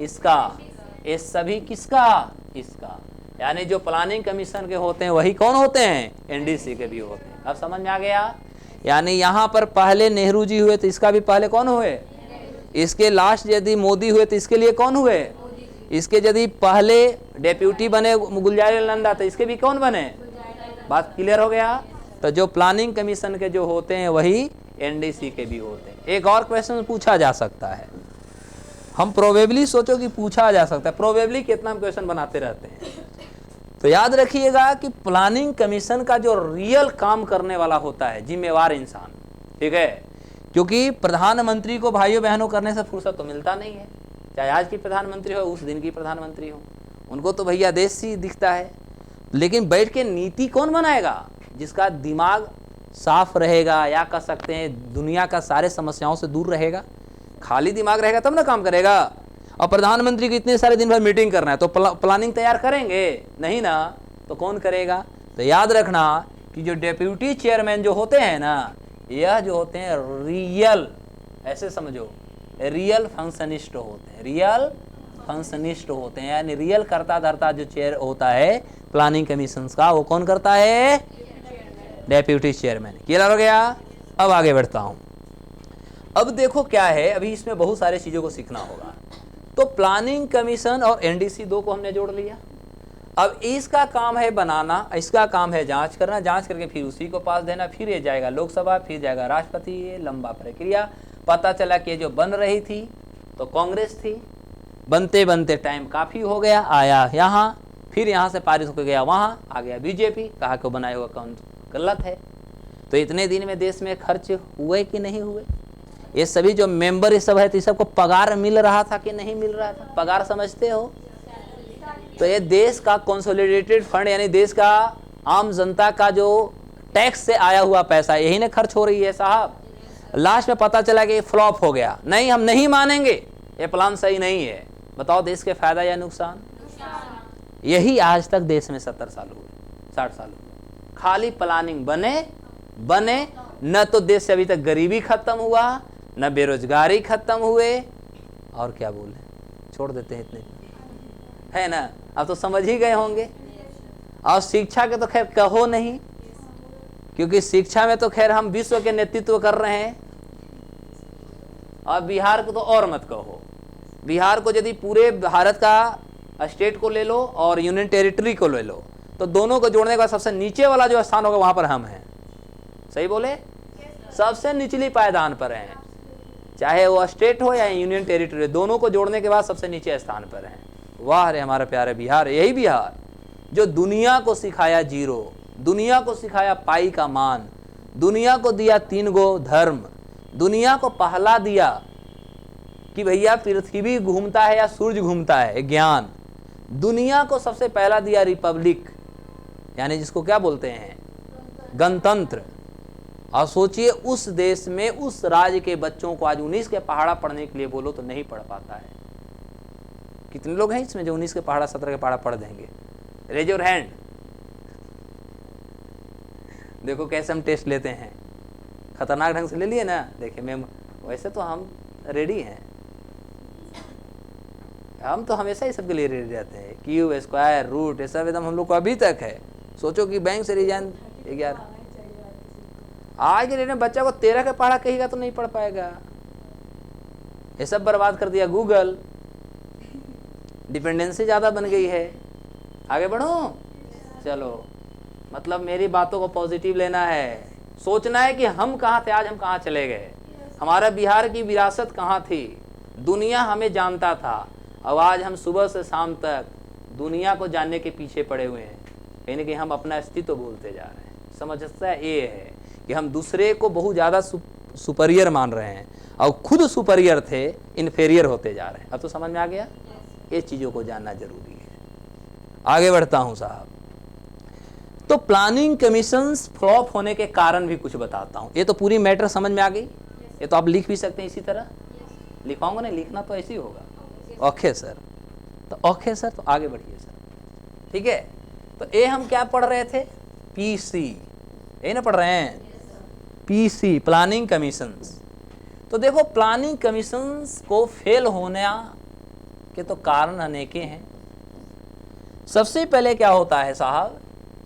इसका। ये सभी किसका? इसका। यानी जो प्लानिंग कमीशन के होते हैं वही कौन होते हैं? एनडीसी के भी होते हैं। अब समझ में आ गया? यानी यहाँ पर पहले नेहरू जी हुए तो इसका भी पहले कौन हुए? इसके लास्ट यदि मोदी हुए तो इसके लिए कौन हुए? इसके यदि पहले डेप्यूटी बने गुलजारी लाल नंदा तो इसके भी कौन बने? बात क्लियर हो गया? तो जो प्लानिंग कमीशन के जो होते हैं वही एनडीसी के भी होते हैं। एक और क्वेश्चन पूछा जा सकता है, हम प्रोबेबली सोचो कि पूछा जा सकता है, प्रोबेबली कितना हम क्वेश्चन बनाते रहते हैं। तो याद रखिएगा कि प्लानिंग कमीशन का जो रियल काम करने वाला होता है, जिम्मेवार इंसान, ठीक है, क्योंकि प्रधानमंत्री को भाइयों बहनों करने से फुर्सत तो मिलता नहीं है, चाहे आज की प्रधानमंत्री हो, उस दिन की प्रधानमंत्री हो, उनको तो भैया देश ही दिखता है। लेकिन बैठ के नीति कौन बनाएगा? जिसका दिमाग साफ रहेगा, या कह सकते हैं दुनिया का सारे समस्याओं से दूर रहेगा। खाली दिमाग रहेगा तब ना काम करेगा। और प्रधानमंत्री को इतने सारे दिन भर मीटिंग करना है तो प्लानिंग तैयार करेंगे नहीं ना, तो कौन करेगा? तो याद रखना कि जो डेप्यूटी चेयरमैन जो होते हैं ना, यह जो होते हैं रियल, ऐसे समझो, रियल फंक्शनिस्ट होते हैं, रियल फंक्शनिस्ट होते हैं। यानी रियल करता धरता जो चेयर होता है प्लानिंग कमीशन का, वो कौन करता है? Deputy chairman. क्लियर हो गया? अब आगे बढ़ता हूं। अब देखो क्या है, अभी इसमें बहुत सारे चीजों को सीखना होगा। तो प्लानिंग कमीशन और एनडीसी दो को हमने जोड़ लिया। अब इसका काम है बनाना, इसका काम है जांच करना, जांच करके फिर उसी को पास देना, फिर ये जाएगा लोकसभा, फिर जाएगा राष्ट्रपति। ये लंबा प्रक्रिया। पता चला कि जो बन रही थी तो कांग्रेस थी, बनते बनते टाइम काफ़ी हो गया, आया यहाँ, फिर यहाँ से पारित होकर गया वहाँ, आ गया बीजेपी, कहा कि बनाए हुआ कानून गलत है। तो इतने दिन में देश में खर्च हुए कि नहीं हुए? ये सभी जो मेंबर ये सब है, तो सबको पगार मिल रहा था कि नहीं मिल रहा था? पगार समझते हो? तो ये देश का कंसोलिडेटेड फंड, यानी देश का आम जनता का जो टैक्स से आया हुआ पैसा, यही ना खर्च हो रही है साहब। लास्ट में पता चला कि ये फ्लॉप हो गया। नहीं, हम नहीं मानेंगे, ये प्लान सही नहीं है। बताओ देश के फायदा या नुकसान? यही आज तक देश में 70 साल हुए, 60 साल हुए, खाली प्लानिंग बने न तो देश से अभी तक गरीबी खत्म हुआ, न बेरोजगारी खत्म हुए, और क्या बोले, छोड़ देते हैं इतने, है ना? अब तो समझ ही गए होंगे। और शिक्षा के तो खैर कहो नहीं, क्योंकि शिक्षा में तो खैर हम विश्व के नेतृत्व कर रहे हैं। और बिहार को तो और मत कहो। बिहार को यदि पूरे भारत का स्टेट को ले लो और यूनियन टेरिटरी को ले लो, तो दोनों को जोड़ने का सबसे नीचे वाला जो स्थान होगा वहां पर हम हैं। सही बोले? सबसे निचली पायदान पर हैं, चाहे वो स्टेट हो या यूनियन टेरिटरी, दोनों को जोड़ने के बाद सबसे नीचे स्थान पर हैं। वाह रे हमारा प्यारे बिहार, यही बिहार जो दुनिया को सिखाया जीरो, दुनिया को सिखाया पाई का मान, दुनिया को दिया 3 गो धर्म, दुनिया को पहला दिया कि भैया पृथ्वी घूमता है या सूरज घूमता है, ज्ञान। दुनिया को सबसे पहला दिया रिपब्लिक, यानी जिसको क्या बोलते हैं, गणतंत्र। और सोचिए उस देश में उस राज्य के बच्चों को आज 19 के पहाड़ा पढ़ने के लिए बोलो तो नहीं पढ़ पाता है। कितने लोग हैं इसमें जो 19 के पहाड़ा 17 के पहाड़ा पढ़ देंगे? Raise your hand. देखो कैसे हम टेस्ट लेते हैं, खतरनाक ढंग से ले लिए ना। देखिए मैं, वैसे तो हम रेडी हैं, हम तो हमेशा ही सबके लिए रेडी रहते हैं। क्यूब, स्क्वायर, रूट, ये सब एकदम हम लोग को अभी तक है। सोचो कि बैंक से रिजाइन 11, आज के डेट में बच्चा को 13 का पढ़ा कहेगा तो नहीं पढ़ पाएगा। ये सब बर्बाद कर दिया गूगल, डिपेंडेंसी ज़्यादा बन गई है। आगे बढ़ो, चलो, मतलब मेरी बातों को पॉजिटिव लेना है, सोचना है कि हम कहाँ थे, आज हम कहाँ चले गए। हमारा बिहार की विरासत कहाँ थी, दुनिया हमें जानता था, अब आज हम सुबह से शाम तक दुनिया को जानने के पीछे पड़े हुए हैं। कहीं ना कहीं हम अपना अस्तित्व भूलते जा रहे हैं। समझता ये है कि हम दूसरे को बहुत ज़्यादा सुपरियर मान रहे हैं और खुद सुपरियर थे, इन्फेरियर होते जा रहे हैं। अब तो समझ में आ गया? ये चीज़ों को जानना जरूरी है। आगे बढ़ता हूँ साहब। तो प्लानिंग कमीशंस फ्लॉप होने के कारण भी कुछ बताता हूँ। ये तो पूरी मैटर समझ में आ गई। ये तो आप लिख भी सकते हैं इसी तरह। लिखाऊंगा नहीं, लिखना तो ऐसे ही होगा। ओके सर, तो ओके सर, तो आगे बढ़िए सर। ठीक है, तो ये हम क्या पढ़ रहे थे? पीसी, यही ना पढ़ रहे हैं? PC, planning commissions. तो देखो प्लानिंग कमीशंस को फेल होने के तो कारण अनेके हैं। सबसे पहले क्या होता है साहब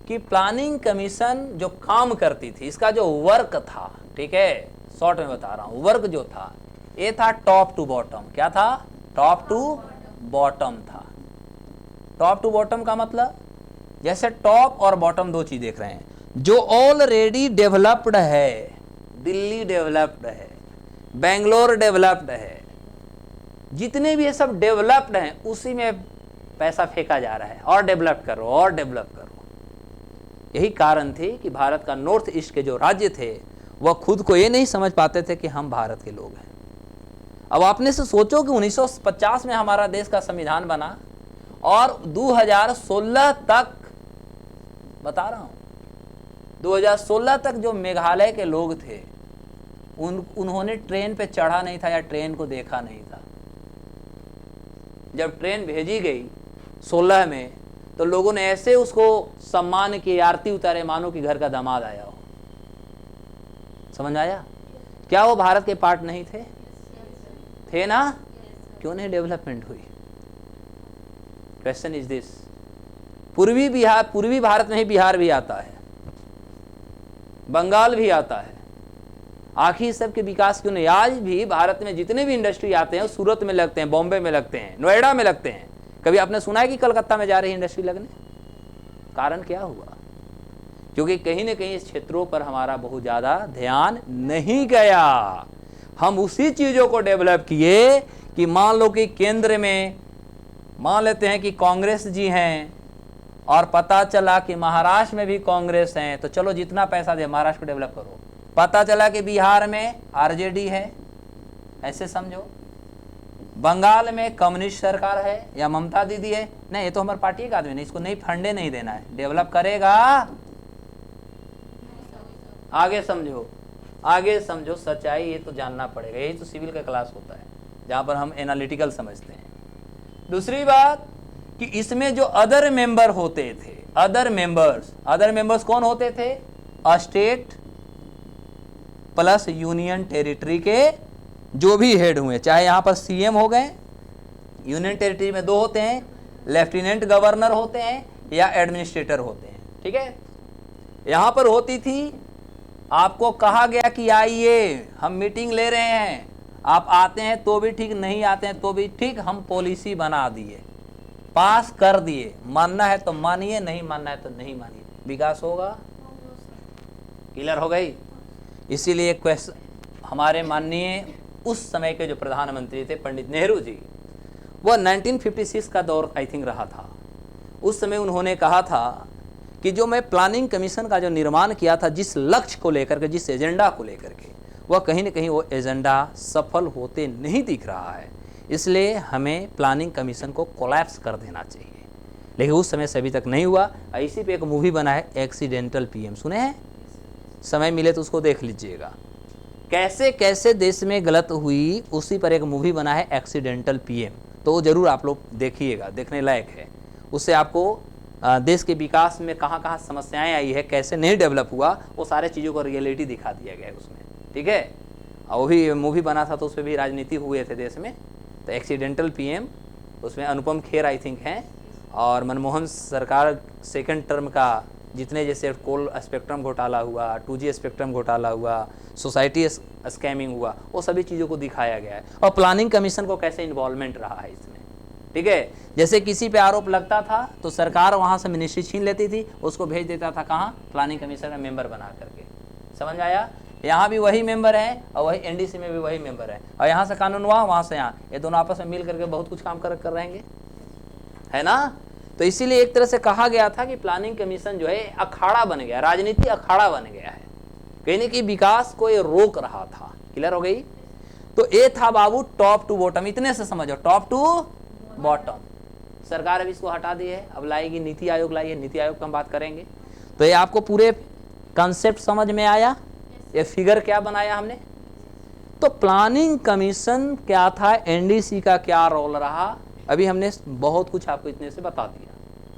कि प्लानिंग कमीशन जो काम करती थी, इसका जो वर्क था, ठीक है, शॉर्ट में बता रहा हूं, वर्क जो था ये था टॉप टू बॉटम। क्या था? टॉप टू बॉटम था। टॉप टू बॉटम का मतलब, जैसे टॉप और बॉटम दो चीज देख रहे हैं। जो ऑलरेडी डेवलप्ड है, दिल्ली डेवलप्ड है, बेंगलोर डेवलप्ड है, जितने भी ये सब डेवलप्ड हैं उसी में पैसा फेंका जा रहा है, और डेवलप करो और डेवलप करो। यही कारण थे कि भारत का नॉर्थ ईस्ट के जो राज्य थे वह खुद को ये नहीं समझ पाते थे कि हम भारत के लोग हैं। अब आपने से सोचो कि 1950 में हमारा देश का संविधान बना और 2016 तक, बता रहा हूं, 2016 तक जो मेघालय के लोग थे उन्होंने ट्रेन पे चढ़ा नहीं था या ट्रेन को देखा नहीं था। जब ट्रेन भेजी गई 16 में, तो लोगों ने ऐसे उसको सम्मान की आरती उतारे मानो कि घर का दामाद आया हो। समझ आया? क्या वो भारत के पार्ट नहीं थे? थे ना? क्यों नहीं डेवलपमेंट हुई? Question is this. पूर्वी भारत में ही बिहार भी आता है। बंगाल भी आता है। आखिर सबके विकास क्यों नहीं? आज भी भारत में जितने भी इंडस्ट्री आते हैं सूरत में लगते हैं, बॉम्बे में लगते हैं, नोएडा में लगते हैं। कभी आपने सुना है कि कलकत्ता में जा रही इंडस्ट्री लगने? कारण क्या हुआ? क्योंकि कहीं ना कहीं इस क्षेत्रों पर हमारा बहुत ज्यादा ध्यान नहीं गया। हम उसी चीजों को डेवलप किए कि मान लो कि केंद्र में मान लेते हैं कि कांग्रेस जी हैं और पता चला कि महाराष्ट्र में भी कांग्रेस है, तो चलो जितना पैसा दे महाराष्ट्र को डेवलप करो। पता चला कि बिहार में आरजेडी है, ऐसे समझो। बंगाल में कम्युनिस्ट सरकार है या ममता दीदी है, नहीं ये तो हमारे पार्टी का आदमी नहीं, इसको नहीं फंडे नहीं देना है, डेवलप करेगा। आगे समझो, आगे समझो, सच्चाई ये तो जानना पड़ेगा। यही तो सिविल का क्लास होता है जहां पर हम एनालिटिकल समझते हैं। दूसरी बात कि इसमें जो अदर मेंबर होते थे, अदर मेंबर्स कौन होते थे? स्टेट प्लस यूनियन टेरिटरी के जो भी हेड हुए, चाहे यहां पर सीएम हो गए, यूनियन टेरिटरी में 2 होते हैं, लेफ्टिनेंट गवर्नर होते हैं या एडमिनिस्ट्रेटर होते हैं, ठीक है। यहां पर होती थी, आपको कहा गया कि आइए हम मीटिंग ले रहे हैं, आप आते हैं तो भी ठीक, नहीं आते हैं तो भी ठीक, हम पॉलिसी बना दिए, पास कर दिए, मानना है तो मानिए, नहीं मानना है तो नहीं मानिए, विकास होगा। क्लियर हो गई? इसीलिए क्वेश्चन हमारे माननीय उस समय के जो प्रधानमंत्री थे पंडित नेहरू जी, वह 1956 का दौर आई थिंक रहा था। उस समय उन्होंने कहा था कि जो मैं प्लानिंग कमीशन का जो निर्माण किया था, जिस लक्ष्य को लेकर के, जिस एजेंडा को लेकर के, वह कहीं ना कहीं वो एजेंडा सफल होते नहीं दिख रहा है, इसलिए हमें प्लानिंग कमीशन को कोलैप्स कर देना चाहिए। लेकिन उस समय से अभी तक नहीं हुआ। इसी पे एक मूवी बना है एक्सीडेंटल पीएम, सुने हैं? समय मिले तो उसको देख लीजिएगा, कैसे कैसे देश में गलत हुई, उसी पर एक मूवी बना है एक्सीडेंटल पीएम, तो वो जरूर आप लोग देखिएगा, देखने लायक है। उससे आपको देश के विकास में कहाँ कहाँ समस्याएं आई है, कैसे नहीं डेवलप हुआ, वो सारे चीज़ों को रियलिटी दिखा दिया गया है उसमें, ठीक है। और वो भी मूवी बना था तो उसमें भी राजनीति हुए थे देश में। तो एक्सीडेंटल पीएम, उसमें अनुपम खेर आई थिंक हैं, और मनमोहन सरकार सेकंड टर्म का जितने जैसे कोल स्पेक्ट्रम घोटाला हुआ, 2G स्पेक्ट्रम घोटाला हुआ, सोसाइटी स्कैमिंग हुआ, वो सभी चीज़ों को दिखाया गया है। और प्लानिंग कमीशन को कैसे इन्वॉल्वमेंट रहा है इसमें, ठीक है। जैसे किसी पे आरोप लगता था तो सरकार वहाँ से मिनिस्ट्री छीन लेती थी, उसको भेज देता था कहाँ? प्लानिंग कमीशन का मेंबर बना करके। समझ आया? यहाँ भी वही मेंबर है और वही एनडीसी में भी वही मेंबर है, और यहाँ से कानून वहाँ से यहाँ, ये दोनों आपस में मिल करके बहुत कुछ काम कर रहेंगे, है ना। तो इसीलिए एक तरह से कहा गया था कि प्लानिंग कमीशन जो है अखाड़ा बन गया, राजनीति अखाड़ा बन गया है, कहीं ना कहीं विकास को ये रोक रहा था। क्लियर हो गई? तो ये था बाबू टॉप टू बॉटम, इतने से समझो, टॉप टू बॉटम। सरकार अब इसको हटा दी है, अब लाएगी, नीति आयोग लाई है, नीति आयोग का हम बात करेंगे। तो ये आपको पूरे कॉन्सेप्ट समझ में आया? ये फिगर क्या बनाया हमने? तो प्लानिंग कमीशन क्या था, एनडीसी का क्या रोल रहा, अभी हमने बहुत कुछ आपको इतने से बता दिया।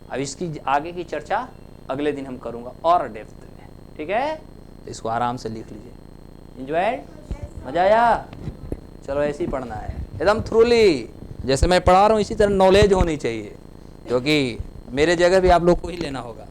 अब इसकी आगे की चर्चा अगले दिन हम करूंगा और डेप्थ में, ठीक है। तो इसको आराम से लिख लीजिए। एंजॉयड? मजा आया? चलो ऐसे ही पढ़ना है एकदम थ्रूली, जैसे मैं पढ़ा रहा हूँ इसी तरह नॉलेज होनी चाहिए, क्योंकि मेरे जगह भी आप लोग को ही लेना होगा।